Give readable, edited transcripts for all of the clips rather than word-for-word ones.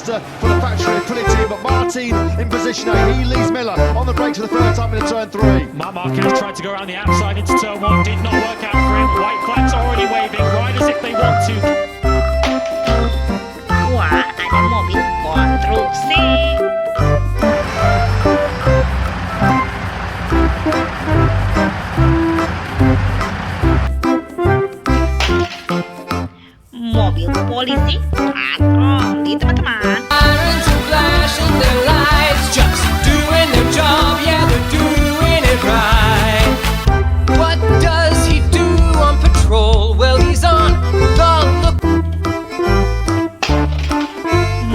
faster for the factory team, but Martin in position A. He leaves Miller on the brakes for the third time into turn 3. Marquez tried to go around the outside into turn 1, did not work out for him. White flags already waving, riders if they want to. Wah, ada mobil kontruksi. Mobil polisi patroli, teman-teman.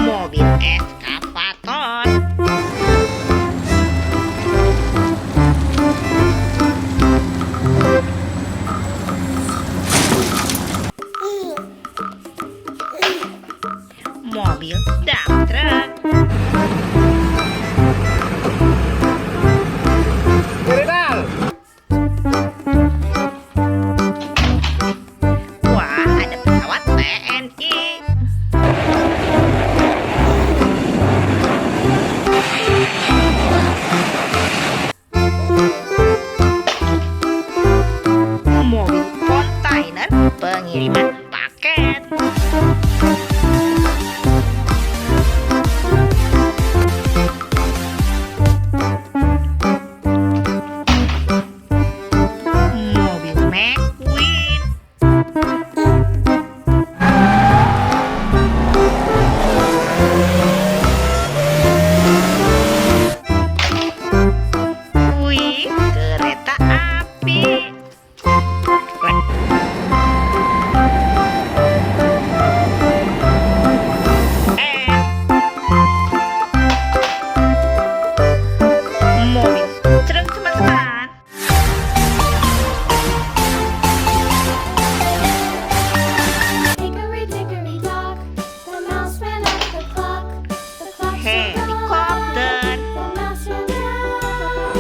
Mobil excavator. Mobil dump truck. Wah, ada pesawat TNI. Mobil kontainer pengiriman paket. Mobil McQueen. Wih, kereta api. Mobil truk, teman-teman. Hickory dickory dock, the mouse ran up the clock. The clock struck Helikopter. the mouse ran down.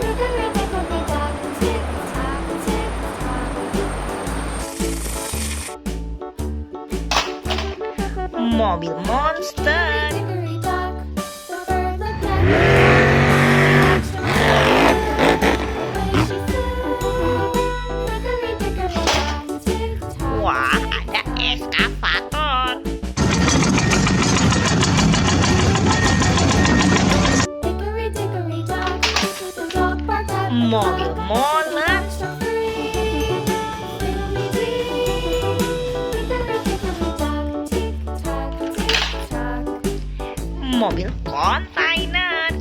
Hickory dickory dock, tick tock, tick tock. Mobil monster. Hickory dock, the bird looked at her. Away she flew. Hickory dickory dock, tick tock. Wah, ada excavator. Hickory dickory dock, the dog barked at the Mobil clock. molen. Struck free, fiddly-dee. Hickory dickory dock, tick tock, tick tock. Mobil kontainer.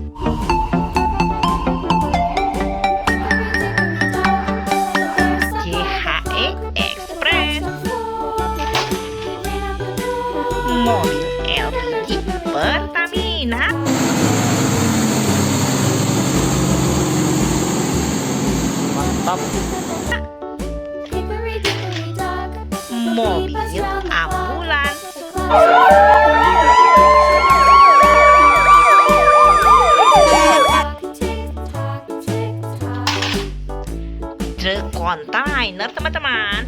JHE Express. Mobil LPG Pertamina. Mantap. Mobil ambulans. Truk kontainer, teman-teman.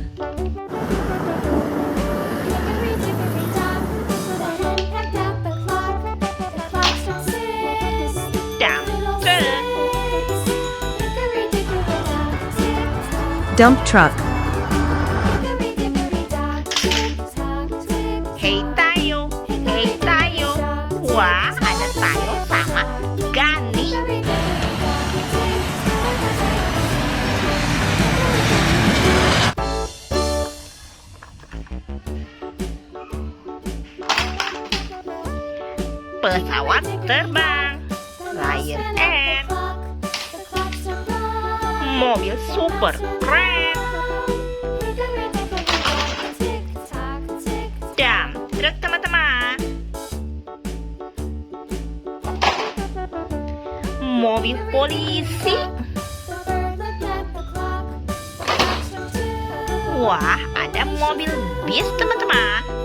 Dump truck. Hey tayo, hey tayo. Wah, ada tayo sama Gani. Pesawat terbang, Lion Air. Mobil super keren. Dump truck, teman-teman. Mobil polisi. Wah, ada mobil bis, teman-teman.